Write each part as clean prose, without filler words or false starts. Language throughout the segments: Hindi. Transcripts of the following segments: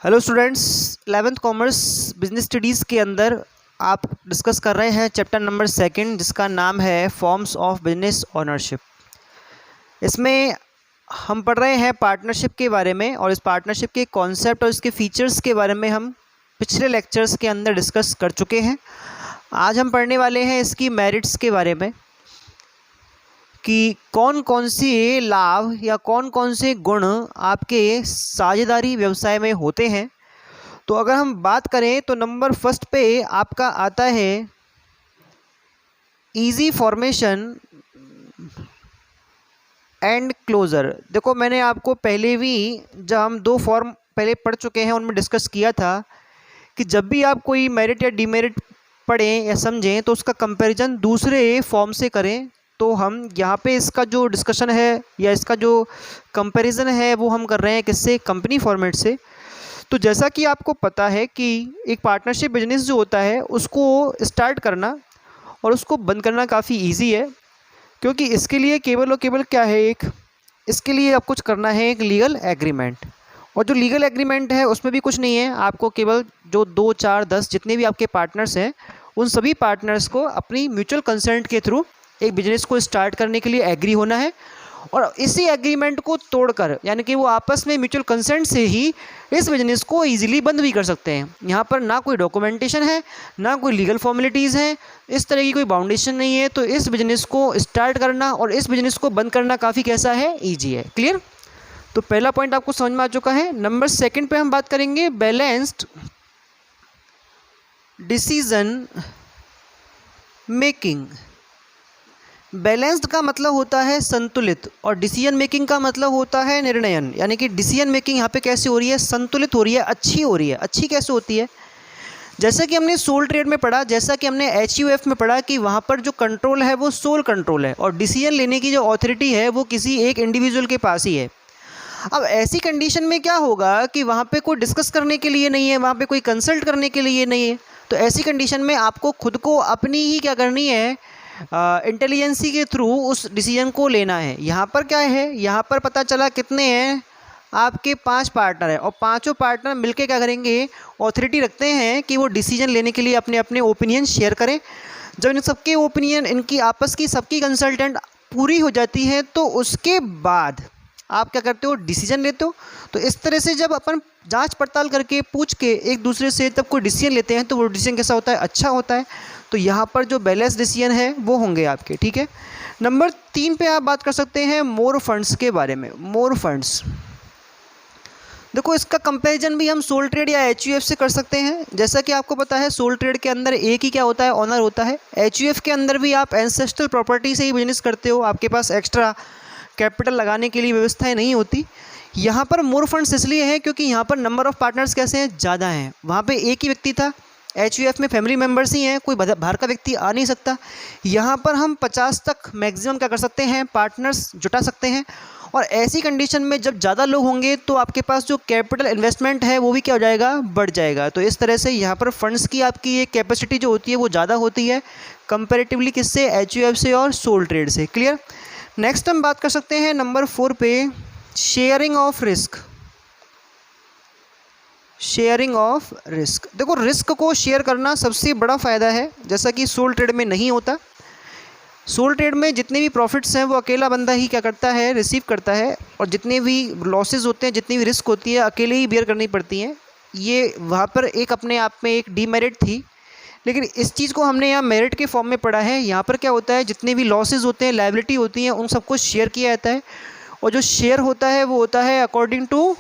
Hello students, 11th commerce business studies के अंदर आप डिस्कस कर रहे हैं चैप्टर नंबर 2 जिसका नाम है फॉर्म्स ऑफ बिजनेस ओनरशिप। इसमें हम पढ़ रहे हैं पार्टनरशिप के बारे में और इस पार्टनरशिप के कॉन्सेप्ट और इसके फीचर्स के बारे में हम पिछले लेक्चर्स के अंदर डिस्कस कर चुके हैं। आज हम पढ़ने वाले हैं इसकी मेरिट्स के बारे में कि कौन कौन से लाभ या कौन कौन से गुण आपके साझेदारी व्यवसाय में होते हैं। तो अगर हम बात करें तो नंबर फर्स्ट पे आपका आता है इजी फॉर्मेशन एंड क्लोज़र। देखो, मैंने आपको पहले भी जब हम 2 फॉर्म पहले पढ़ चुके हैं उनमें डिस्कस किया था कि जब भी आप कोई मेरिट या डीमेरिट पढ़ें या समझें तो उसका कंपैरिजन दूसरे फॉर्म से करें। तो हम यहाँ पे इसका जो डिस्कशन है या इसका जो कंपैरिजन है वो हम कर रहे हैं किससे, कंपनी फॉर्मेट से। तो जैसा कि आपको पता है कि एक पार्टनरशिप बिजनेस जो होता है उसको स्टार्ट करना और उसको बंद करना काफ़ी इजी है, क्योंकि इसके लिए केवल और केवल क्या है, इसके लिए आप कुछ करना है एक लीगल एग्रीमेंट। और जो लीगल एग्रीमेंट है उसमें भी कुछ नहीं है, आपको केवल जो 2, 4, 10 जितने भी आपके पार्टनर्स हैं उन सभी पार्टनर्स को अपनी म्यूचुअल कंसेंट के थ्रू एक बिजनेस को स्टार्ट करने के लिए एग्री होना है। और इसी एग्रीमेंट को तोड़कर, यानी कि वो आपस में म्यूचुअल कंसेंट से ही इस बिजनेस को इजीली बंद भी कर सकते हैं। यहाँ पर ना कोई डॉक्यूमेंटेशन है, ना कोई लीगल फॉर्मेलिटीज़ हैं, इस तरह की कोई बाउंडेशन नहीं है। तो इस बिजनेस को स्टार्ट करना और इस बिजनेस को बंद करना काफ़ी कैसा है, ईजी है। क्लियर? तो पहला पॉइंट आपको समझ में आ चुका है। नंबर 2 पे हम बात करेंगे बैलेंस्ड डिसीजन मेकिंग। बैलेंस्ड का मतलब होता है संतुलित और डिसीजन मेकिंग का मतलब होता है निर्णयन। यानी कि डिसीजन मेकिंग यहाँ पे कैसे हो रही है, संतुलित हो रही है, अच्छी हो रही है। अच्छी कैसे होती है? जैसा कि हमने सोल ट्रेड में पढ़ा, जैसा कि हमने HUF में पढ़ा कि वहाँ पर जो कंट्रोल है वो सोल कंट्रोल है और डिसीजन लेने की जो ऑथोरिटी है वो किसी एक इंडिविजुअल के पास ही है। अब ऐसी कंडीशन में क्या होगा कि वहाँ पे कोई डिस्कस करने के लिए नहीं है, वहाँ पे कोई कंसल्ट करने के लिए नहीं है। तो ऐसी कंडीशन में आपको खुद को अपनी ही क्या करनी है, इंटेलिजेंसी के थ्रू उस डिसीजन को लेना है। यहाँ पर क्या है, यहाँ पर पता चला कितने हैं, आपके 5 पार्टनर हैं और पांचों पार्टनर मिलके क्या करेंगे, ऑथोरिटी रखते हैं कि वो डिसीजन लेने के लिए अपने अपने ओपिनियन शेयर करें। जब इन सबके ओपिनियन, इनकी आपस की सबकी कंसल्टेंट पूरी हो जाती है तो उसके बाद आप क्या करते हो, डिसीजन लेते हो। तो इस तरह से जब अपन जांच पड़ताल करके पूछ के एक दूसरे से तब कोई डिसीजन लेते हैं तो वो डिसीजन कैसा होता है, अच्छा होता है। तो यहाँ पर जो बैलेंस डिसीजन है वो होंगे आपके। ठीक है। नंबर 3 पे आप बात कर सकते हैं मोर फंड्स के बारे में। मोर फंड्स, देखो इसका कंपैरिजन भी हम सोल ट्रेड या HUF से कर सकते हैं। जैसा कि आपको पता है सोल ट्रेड के अंदर एक ही क्या होता है, ओनर होता है। HUF के अंदर भी आप एंसेस्ट्रल प्रॉपर्टी से ही बिजनेस करते हो, आपके पास एक्स्ट्रा कैपिटल लगाने के लिए व्यवस्थाएं नहीं होती। यहाँ पर मोर फंड्स इसलिए हैं क्योंकि यहाँ पर नंबर ऑफ़ पार्टनर्स कैसे हैं, ज़्यादा हैं। वहाँ पे एक ही व्यक्ति था, HUF में फैमिली मेम्बर्स ही हैं, कोई बाहर का व्यक्ति आ नहीं सकता। यहाँ पर हम 50 तक मैक्सिमम क्या कर सकते हैं, पार्टनर्स जुटा सकते हैं। और ऐसी कंडीशन में जब ज़्यादा लोग होंगे तो आपके पास जो कैपिटल इन्वेस्टमेंट है वो भी क्या हो जाएगा, बढ़ जाएगा। तो इस तरह से यहाँ पर फंड्स की आपकी ये कैपेसिटी जो होती है वो ज़्यादा होती है कंपेरेटिवली किससे, HUF से और सोल ट्रेड से। क्लियर? नेक्स्ट हम बात कर सकते हैं नंबर 4 पे sharing of risk. Sharing of risk, देखो रिस्क को शेयर करना सबसे बड़ा फ़ायदा है, जैसा कि सोल ट्रेड में नहीं होता। सोल ट्रेड में जितने भी प्रॉफिट्स हैं वो अकेला बंदा ही क्या करता है, रिसीव करता है, और जितने भी लॉसेज होते हैं, जितनी भी रिस्क होती है अकेले ही बेयर करनी पड़ती हैं। ये वहाँ पर एक अपने आप में एक डीमेरिट थी, लेकिन इस चीज़ को हमने यहाँ मेरिट के फॉर्म में पढ़ा है। यहाँ पर क्या होता है, जितने भी लॉसेज होते हैं, लायबिलिटी होती हैं, उन सबको शेयर किया जाता है। और जो शेयर होता है वो होता है अकॉर्डिंग टू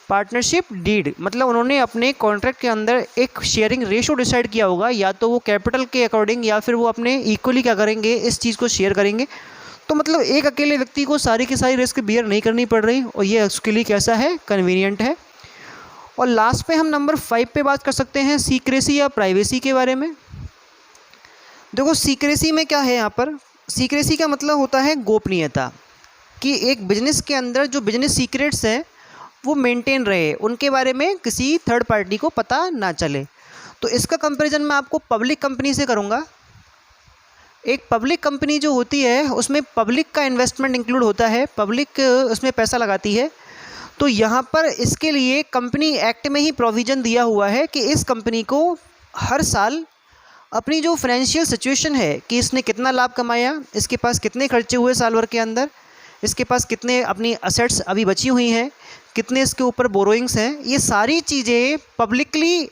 पार्टनरशिप डीड, मतलब उन्होंने अपने कॉन्ट्रैक्ट के अंदर एक शेयरिंग रेशो डिसाइड किया होगा, या तो वो कैपिटल के अकॉर्डिंग या फिर वो अपने इक्वली क्या करेंगे, इस चीज़ को शेयर करेंगे। तो मतलब एक अकेले व्यक्ति को सारी की सारी रिस्क बियर नहीं करनी पड़ रही और ये उसके लिए कैसा है, कन्वीनियंट है। और लास्ट पे हम नंबर 5 पे बात कर सकते हैं सीक्रेसी या प्राइवेसी के बारे में। देखो सीक्रेसी में क्या है, यहाँ पर सीक्रेसी का मतलब होता है गोपनीयता, कि एक बिजनेस के अंदर जो बिजनेस सीक्रेट्स हैं वो मेंटेन रहे, उनके बारे में किसी थर्ड पार्टी को पता ना चले। तो इसका कंपैरिजन मैं आपको पब्लिक कंपनी से करूँगा। एक पब्लिक कंपनी जो होती है उसमें पब्लिक का इन्वेस्टमेंट इंक्लूड होता है, पब्लिक उसमें पैसा लगाती है। तो यहाँ पर इसके लिए कंपनी एक्ट में ही प्रोविज़न दिया हुआ है कि इस कंपनी को हर साल अपनी जो फाइनेंशियल सिचुएशन है कि इसने कितना लाभ कमाया, इसके पास कितने खर्चे हुए साल भर के अंदर, इसके पास कितने अपनी असेट्स अभी बची हुई हैं, कितने इसके ऊपर बोरोइंग्स हैं, ये सारी चीज़ें पब्लिकली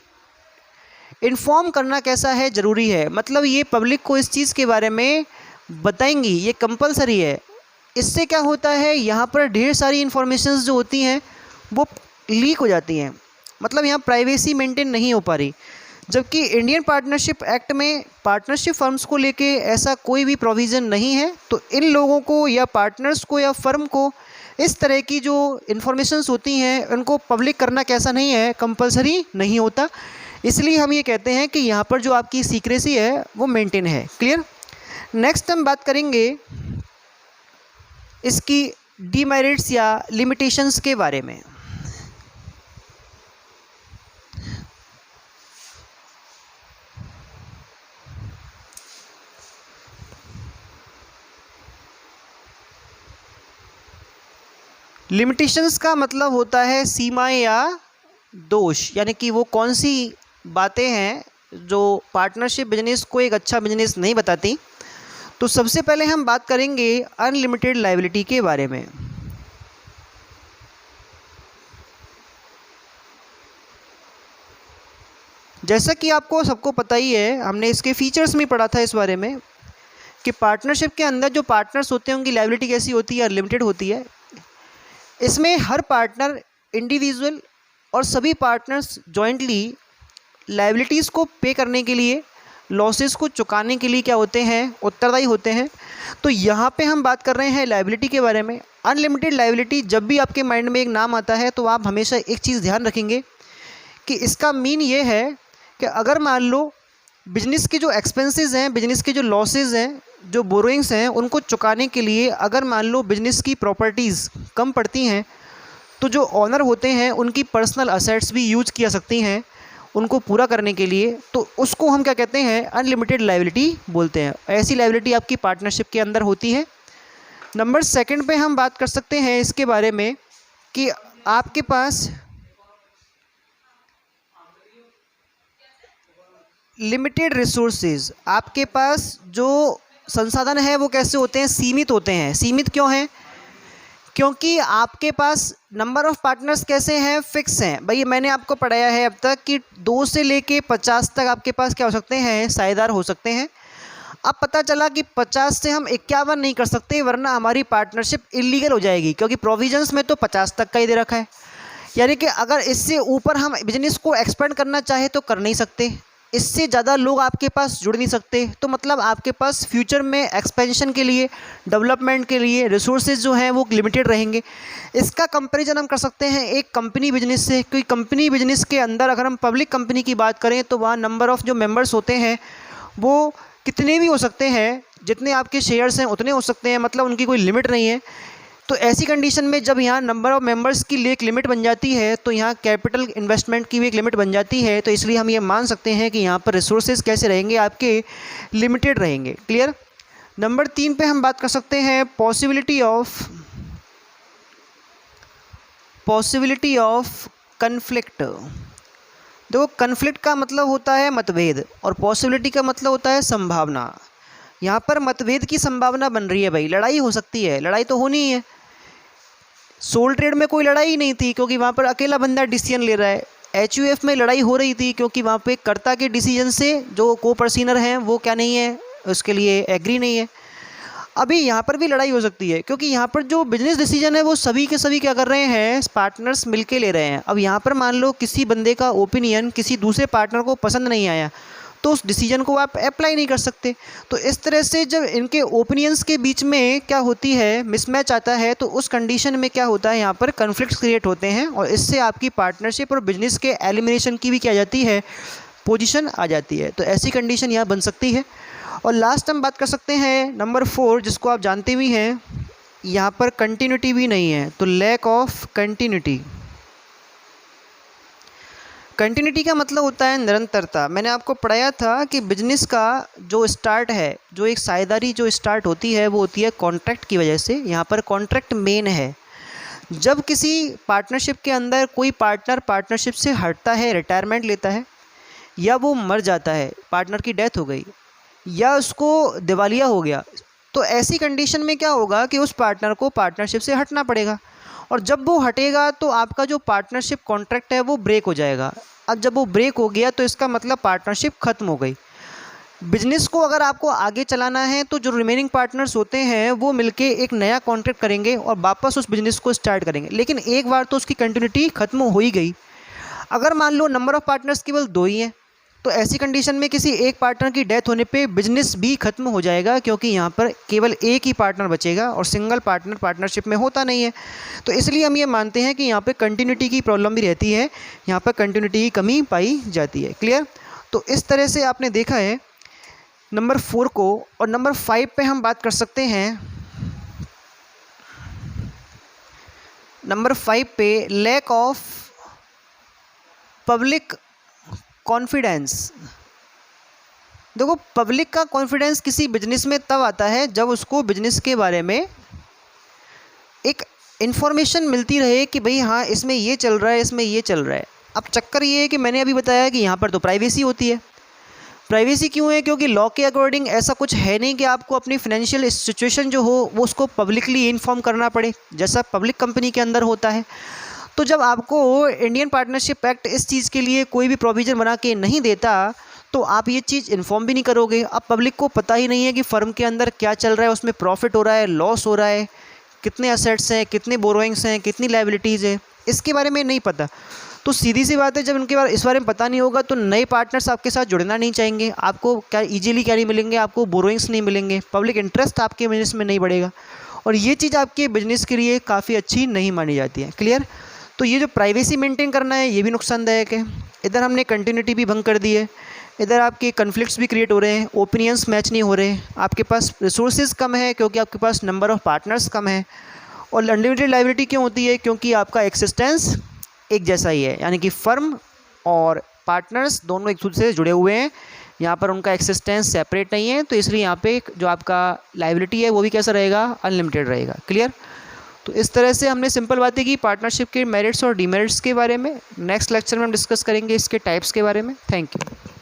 इन्फॉर्म करना कैसा है ज़रूरी है। मतलब ये पब्लिक को इस चीज़ के बारे में बताएंगी, ये कंपलसरी है। इससे क्या होता है, यहाँ पर ढेर सारी इन्फॉर्मेशंस जो होती हैं वो लीक हो जाती हैं, मतलब यहाँ प्राइवेसी मेंटेन नहीं हो पा रही। जबकि इंडियन पार्टनरशिप एक्ट में पार्टनरशिप फर्म्स को लेके ऐसा कोई भी प्रोविज़न नहीं है। तो इन लोगों को या पार्टनर्स को या फर्म को इस तरह की जो इन्फॉर्मेशंस होती हैं उनको पब्लिक करना कैसा नहीं है, कंपलसरी नहीं होता। इसलिए हम ये कहते हैं कि यहाँ पर जो आपकी सीक्रेसी है वो मेंटेन है। क्लियर। नेक्स्ट हम बात करेंगे इसकी डीमेरिट्स या लिमिटेशंस के बारे में। लिमिटेशंस का मतलब होता है सीमाएं या दोष, यानी कि वो कौन सी बातें हैं जो पार्टनरशिप बिजनेस को एक अच्छा बिजनेस नहीं बताती। तो सबसे पहले हम बात करेंगे अनलिमिटेड लायबिलिटी के बारे में। जैसा कि आपको सबको पता ही है, हमने इसके फीचर्स में पढ़ा था इस बारे में कि पार्टनरशिप के अंदर जो पार्टनर्स होते हैं उनकी लायबिलिटी कैसी होती है, अनलिमिटेड होती है। इसमें हर पार्टनर इंडिविजुअल और सभी पार्टनर्स जॉइंटली लायबिलिटीज़ को पे करने के लिए, लॉसेस को चुकाने के लिए क्या होते हैं, उत्तरदायी होते हैं। तो यहाँ पे हम बात कर रहे हैं लायबिलिटी के बारे में। अनलिमिटेड लायबिलिटी, जब भी आपके माइंड में एक नाम आता है तो आप हमेशा एक चीज़ ध्यान रखेंगे कि इसका मीन ये है कि अगर मान लो बिजनेस के जो एक्सपेंसेस हैं, बिजनेस के जो लॉसेस हैं, जो बोरोइंग्स हैं, उनको चुकाने के लिए अगर मान लो बिजनेस की प्रॉपर्टीज़ कम पड़ती हैं तो जो ऑनर होते हैं उनकी पर्सनल असेट्स भी यूज किया सकती हैं उनको पूरा करने के लिए। तो उसको हम क्या कहते हैं, अनलिमिटेड लायबिलिटी बोलते हैं। ऐसी लायबिलिटी आपकी पार्टनरशिप के अंदर होती है। नंबर सेकंड पे हम बात कर सकते हैं इसके बारे में कि आपके पास लिमिटेड रिसोर्सेज, आपके पास जो संसाधन है वो कैसे होते हैं, सीमित होते हैं। सीमित क्यों हैं, क्योंकि आपके पास नंबर ऑफ़ पार्टनर्स कैसे हैं, फिक्स हैं। भाई मैंने आपको पढ़ाया है अब तक कि 2 से लेके 50 तक आपके पास क्या हो सकते हैं, साझेदार हो सकते हैं। अब पता चला कि 50 से हम 51 नहीं कर सकते, वरना हमारी पार्टनरशिप इलीगल हो जाएगी, क्योंकि प्रोविजंस में तो 50 तक का ही दे रखा है। यानी कि अगर इससे ऊपर हम बिजनेस को एक्सपेंड करना चाहे तो कर नहीं सकते, इससे ज़्यादा लोग आपके पास जुड़ नहीं सकते। तो मतलब आपके पास फ्यूचर में एक्सपेंशन के लिए, डेवलपमेंट के लिए रिसोर्सेज जो हैं वो लिमिटेड रहेंगे। इसका कंपैरिजन हम कर सकते हैं एक कंपनी बिजनेस से। क्योंकि कंपनी बिजनेस के अंदर अगर हम पब्लिक कंपनी की बात करें तो वहाँ नंबर ऑफ़ जो मेंबर्स होते हैं वो कितने भी हो सकते हैं, जितने आपके शेयर्स हैं उतने हो सकते हैं, मतलब उनकी कोई लिमिट नहीं है। तो ऐसी कंडीशन में जब यहाँ नंबर ऑफ़ मेंबर्स की एक लिमिट बन जाती है तो यहाँ कैपिटल इन्वेस्टमेंट की भी एक लिमिट बन जाती है। तो इसलिए हम ये मान सकते हैं कि यहाँ पर रिसोर्सेज कैसे रहेंगे, आपके लिमिटेड रहेंगे। क्लियर। नंबर 3 पे हम बात कर सकते हैं पॉसिबिलिटी ऑफ कन्फ्लिक्ट। देखो, कन्फ्लिक्ट का मतलब होता है मतभेद और पॉसिबिलिटी का मतलब होता है संभावना। यहाँ पर मतभेद की संभावना बन रही है। भाई लड़ाई हो सकती है, लड़ाई तो होनी ही है। सोल ट्रेड में कोई लड़ाई नहीं थी क्योंकि वहाँ पर अकेला बंदा डिसीजन ले रहा है। HUF में लड़ाई हो रही थी क्योंकि वहाँ पे कर्ता के डिसीजन से जो को पर्सनर हैं वो क्या नहीं है, उसके लिए एग्री नहीं है। अभी यहाँ पर भी लड़ाई हो सकती है क्योंकि यहाँ पर जो बिजनेस डिसीजन है वो सभी के सभी क्या कर रहे हैं, पार्टनर्स मिलके ले रहे हैं। अब यहाँ पर मान लो किसी बंदे का ओपिनियन किसी दूसरे पार्टनर को पसंद नहीं आया तो उस डिसीजन को आप अप्लाई नहीं कर सकते। तो इस तरह से जब इनके ओपिनियंस के बीच में क्या होती है, मिसमैच आता है, तो उस कंडीशन में क्या होता है, यहाँ पर कन्फ्लिक्ट्स क्रिएट होते हैं और इससे आपकी पार्टनरशिप और बिजनेस के एलिमिनेशन की भी क्या जाती है, पोजीशन आ जाती है। तो ऐसी कंडीशन यहाँ बन सकती है। और लास्ट हम बात कर सकते हैं नंबर 4, जिसको आप जानते भी हैं, यहाँ पर कंटिन्यूटी भी नहीं है, तो लैक ऑफ कंटिन्यूटी। कंटिन्यूटी का मतलब होता है निरंतरता। मैंने आपको पढ़ाया था कि बिजनेस का जो स्टार्ट है, जो एक साझेदारी जो स्टार्ट होती है वो होती है कॉन्ट्रैक्ट की वजह से। यहाँ पर कॉन्ट्रैक्ट मेन है। जब किसी पार्टनरशिप के अंदर कोई पार्टनर पार्टनरशिप से हटता है, रिटायरमेंट लेता है, या वो मर जाता है, पार्टनर की डेथ हो गई, या उसको दिवालिया हो गया, तो ऐसी कंडीशन में क्या होगा कि उस पार्टनर को पार्टनरशिप से हटना पड़ेगा। और जब वो हटेगा तो आपका जो पार्टनरशिप कॉन्ट्रैक्ट है वो ब्रेक हो जाएगा। अब जब वो ब्रेक हो गया तो इसका मतलब पार्टनरशिप ख़त्म हो गई। बिजनेस को अगर आपको आगे चलाना है तो जो रिमेनिंग पार्टनर्स होते हैं वो मिलके एक नया कॉन्ट्रैक्ट करेंगे और वापस उस बिज़नेस को स्टार्ट करेंगे, लेकिन एक बार तो उसकी कंटिन्यूटी ख़त्म हो ही गई। अगर मान लो नंबर ऑफ़ पार्टनर्स केवल 2 ही हैं, तो ऐसी कंडीशन में किसी एक पार्टनर की डेथ होने पे बिजनेस भी ख़त्म हो जाएगा, क्योंकि यहाँ पर केवल एक ही पार्टनर बचेगा और सिंगल पार्टनर पार्टनरशिप में होता नहीं है। तो इसलिए हम ये मानते हैं कि यहाँ पे कंटिन्यूटी की प्रॉब्लम भी रहती है, यहाँ पर कंटिन्यूटी की कमी पाई जाती है। क्लियर? तो इस तरह से आपने देखा है नंबर 4 को। और नंबर 5 पे हम बात कर सकते हैं। नंबर 5 पे लैक ऑफ पब्लिक कॉन्फिडेंस। देखो, पब्लिक का कॉन्फिडेंस किसी बिजनेस में तब आता है जब उसको बिजनेस के बारे में एक इन्फॉर्मेशन मिलती रहे कि भाई हाँ, इसमें ये चल रहा है, इसमें ये चल रहा है। अब चक्कर ये है कि मैंने अभी बताया कि यहाँ पर तो प्राइवेसी होती है। प्राइवेसी क्यों है? क्योंकि लॉ के अकॉर्डिंग ऐसा कुछ है नहीं कि आपको अपनी फाइनेंशियल सिचुएशन जो हो वो उसको पब्लिकली इन्फॉर्म करना पड़े, जैसा पब्लिक कंपनी के अंदर होता है। तो जब आपको इंडियन पार्टनरशिप एक्ट इस चीज़ के लिए कोई भी प्रोविज़न बना के नहीं देता तो आप ये चीज़ इन्फॉर्म भी नहीं करोगे। अब पब्लिक को पता ही नहीं है कि फ़र्म के अंदर क्या चल रहा है, उसमें प्रॉफिट हो रहा है, लॉस हो रहा है, कितने असेट्स हैं, कितने बोरोइंग्स हैं, कितनी लायबिलिटीज़ है, इसके बारे में नहीं पता। तो सीधी सी बात है, जब उनके बारे इस बारे में पता नहीं होगा तो नए पार्टनर्स आपके साथ जुड़ना नहीं चाहेंगे। आपको क्या ईजिली क्या नहीं मिलेंगे, आपको बोरोइंग्स नहीं मिलेंगे, पब्लिक इंटरेस्ट आपके बिजनेस में नहीं बढ़ेगा, और ये चीज़ आपके बिजनेस के लिए काफ़ी अच्छी नहीं मानी जाती है। क्लियर? तो ये जो प्राइवेसी मेंटेन करना है ये भी नुकसानदायक है। इधर हमने कंटिन्यूटी भी भंग कर दी है, इधर आपके कन्फ्लिक्ट्स भी क्रिएट हो रहे हैं, ओपिनियंस मैच नहीं हो रहे हैं, आपके पास रिसोर्सेज कम है क्योंकि आपके पास नंबर ऑफ़ पार्टनर्स कम है। और अनलिमिटेड लायबिलिटी क्यों होती है? क्योंकि आपका एक्सिस्टेंस एक जैसा ही है, यानी कि फर्म और पार्टनर्स दोनों एक दूसरे से जुड़े हुए हैं, यहाँ पर उनका एक्सिस्टेंस सेपरेट नहीं है, तो इसलिए यहाँ पे जो आपका लायबिलिटी है वो भी कैसा रहेगा? अनलिमिटेड रहेगा। क्लियर? तो इस तरह से हमने सिंपल बातें की पार्टनरशिप के मेरिट्स और डीमेरिट्स के बारे में। नेक्स्ट लेक्चर में हम डिस्कस करेंगे इसके टाइप्स के बारे में। Thank you.